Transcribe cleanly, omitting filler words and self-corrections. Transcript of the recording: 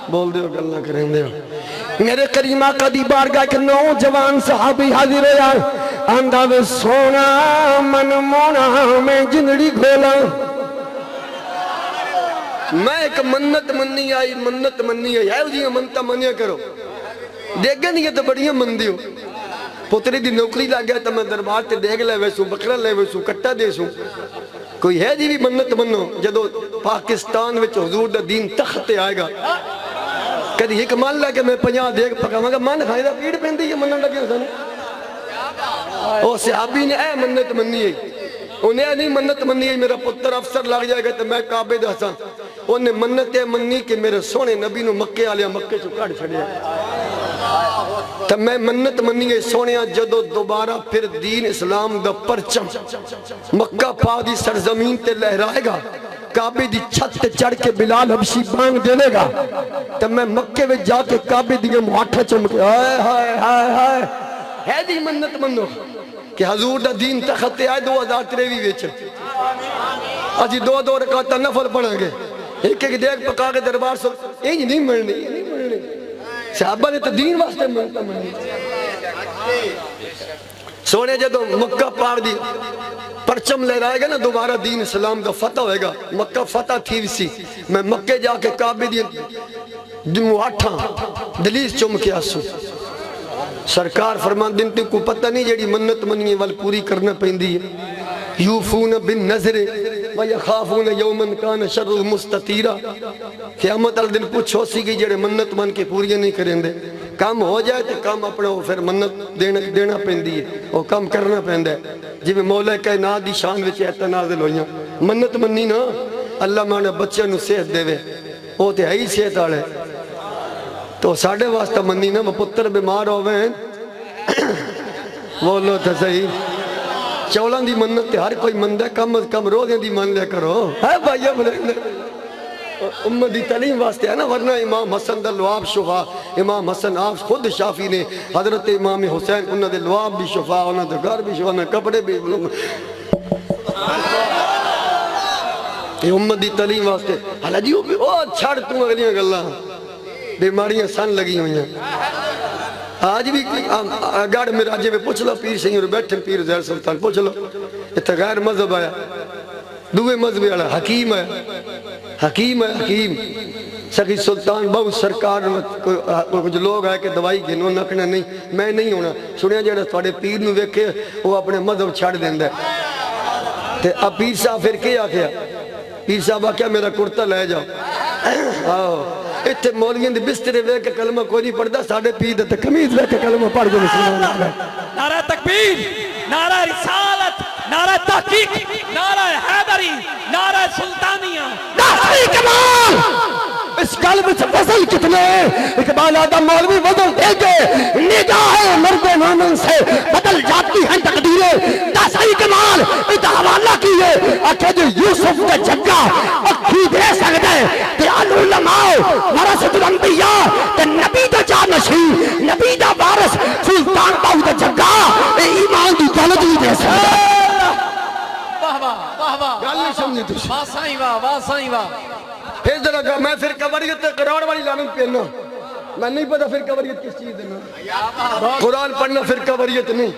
بول دیو گلنا کریں دیو میرے کریم آقا دی بارگاہ ایک نوجوان صحابی حاضر ہویا آندہ وے سونا من مونا میں جنڑی گھولا میں ایک منت منی آئی ہے جی منتا منیا کرو دیکھیں نہیں تو بڑیاں من دیو پتری دی نوکری لگ گیا تو میں دربار تے دیکھ لے ویسو بکرا لے ویسو کٹا دے سو کوئی ہے جی بھی منت منو جدو پاکستان وچ حضور دا دین تخت آئے گا کدی ایک مان لے کہ میں 50 دیکھ پکا مگا مان کھائے دا پیڑ پہن دی یہ منن لگے سن او صحابی نے اے منت منی ہے انہیں نہیں منت منی ہے میرا پتر افسر لگ جائے گا تو میں کعبے دا حسن انہیں منت منی کہ میرے سونے نبی نو مکے آلیا مکے چو کاڑ چھڑے تو میں منت منی ہے سونیا جدو دوبارہ پھر دین اسلام دا پرچم مکہ پا دی سرزمین تے لہرائے گا کعبے دی چھت تے چڑھ کے بلال حبشی بانگ دینے گا تو میں مکے میں جا کے کعبے دی مواٹھا چمکے ہائے ہائے ہائے ہائے ہے دی منت منو کہ حضور دا دین تخت آئے 2023 ویچ اجی 2 رکعتاں نفل پڑھیں گے ایک ایک دیکھ پکا کے دربار سو یہ نہیں مرنی صحابہ نے تو دین واسطے منتا منی سونے جدو مکہ پار دی پرچم لے رہے گا نا دوبارہ دین اسلام دا فتح ہوئے گا مکہ فتح تھی ویسی میں مکے جا کے کعبے دی مواٹھاں دلیس چم کے آسو سرکار فرمان دن تے کو پتہ نہیں جیڑی منت منی وال پوری کرنا پہندی ہے یوفون بن نظر ویخافون یومن کان شر مستطیرہ قیامت ال دن پوچھو سی گئی جیڑے منت من کے پوری نہیں کریں دے کام ہو جائے تو کام اپنے وہ پھر منت دینا پہندی ہے وہ کام کرنا پہندہ ہے جی میں مولا کائنات دی شان وچ ایتا نازل ہوئیاں منت منی نا اللہ مانے بچے نو صحت دے وے وہ تے ہی صحت آڑے تو ساڑھے واسطہ منی نا وہ پتر بیمار ہوئے وہ لو تھا صحیح چولان دی منت تے ہر کوئی مند ہے کم از کم روزیں دی من لے کرو ہے بھائیہ بلے امت دی تعلیم واسطے ہے نا ورنہ امام حسن دا لواب شفا امام حسن آپ خود شافی نے حضرت امام حسین انہوں دے لواب بھی شفا انہوں دے گھر بھی شفا انہوں دے کپڑے بھی یہ امت دی تعلیم واسطے حالا جی وہ چھڑ توں اگلیاں گلہ بیماریاں سن لگی ہوئی ہیں آج بھی گاڑ میں راجے میں پوچھ لو پیر سنگھ بیٹھے پیر زہر سلطان پوچھ لو اتنا غیر مذہب آیا دوے مذہب آیا حکیم ہے حکیم سخی سلطان بہت سرکار کچھ لوگ آئے کہ دوائی گھنو نکنا نہیں میں نہیں ہونا سنیا جڑا تھوڑے پیر نو ویکھے وہ اپنے مذہب چھاڑ دیندہ ہے تے اب پیر صاحب پھر کیا کیا پیر صاحب آکیا میرا کرتا لے جاؤ اتھے مولیاں دی بسترے وے کے کلمہ کوئی نہیں پڑھتا ساڑھے پیر تے کمیز وے کے کلمہ پڑھ جو بسم اللہ علیہ نعرہ تکبیر نعرہ رسالت نعرہ تحقیق نعرہ حیدری نعرہ سلطانیہ نعرہ کمال اس قلب سے وزن کتنے اقبال آدم مولوی وزن دے گے نگاہ مرد مومن سے بدل جاتی ہیں تقدیریں داسائی کمال اتنا حوالہ کیے آکھے جو یوسف کے جگہ اکھی دے سکتے تے علماء ورثۃ الانبیاء تے نبی دا جانشی نبی دا وارث سلطان باو دا جگہ ایمان دی دولت نہیں دے سکتے واہ واہ واہ گل نہیں سمجھی تھی واہ سائیں واہ پھر ذرا میں پھر قبریت قرآن والی لعنت پہننا میں نہیں پتا پھر قبریت کس چیز دینا قرآن پڑھنا پھر قبریت نہیں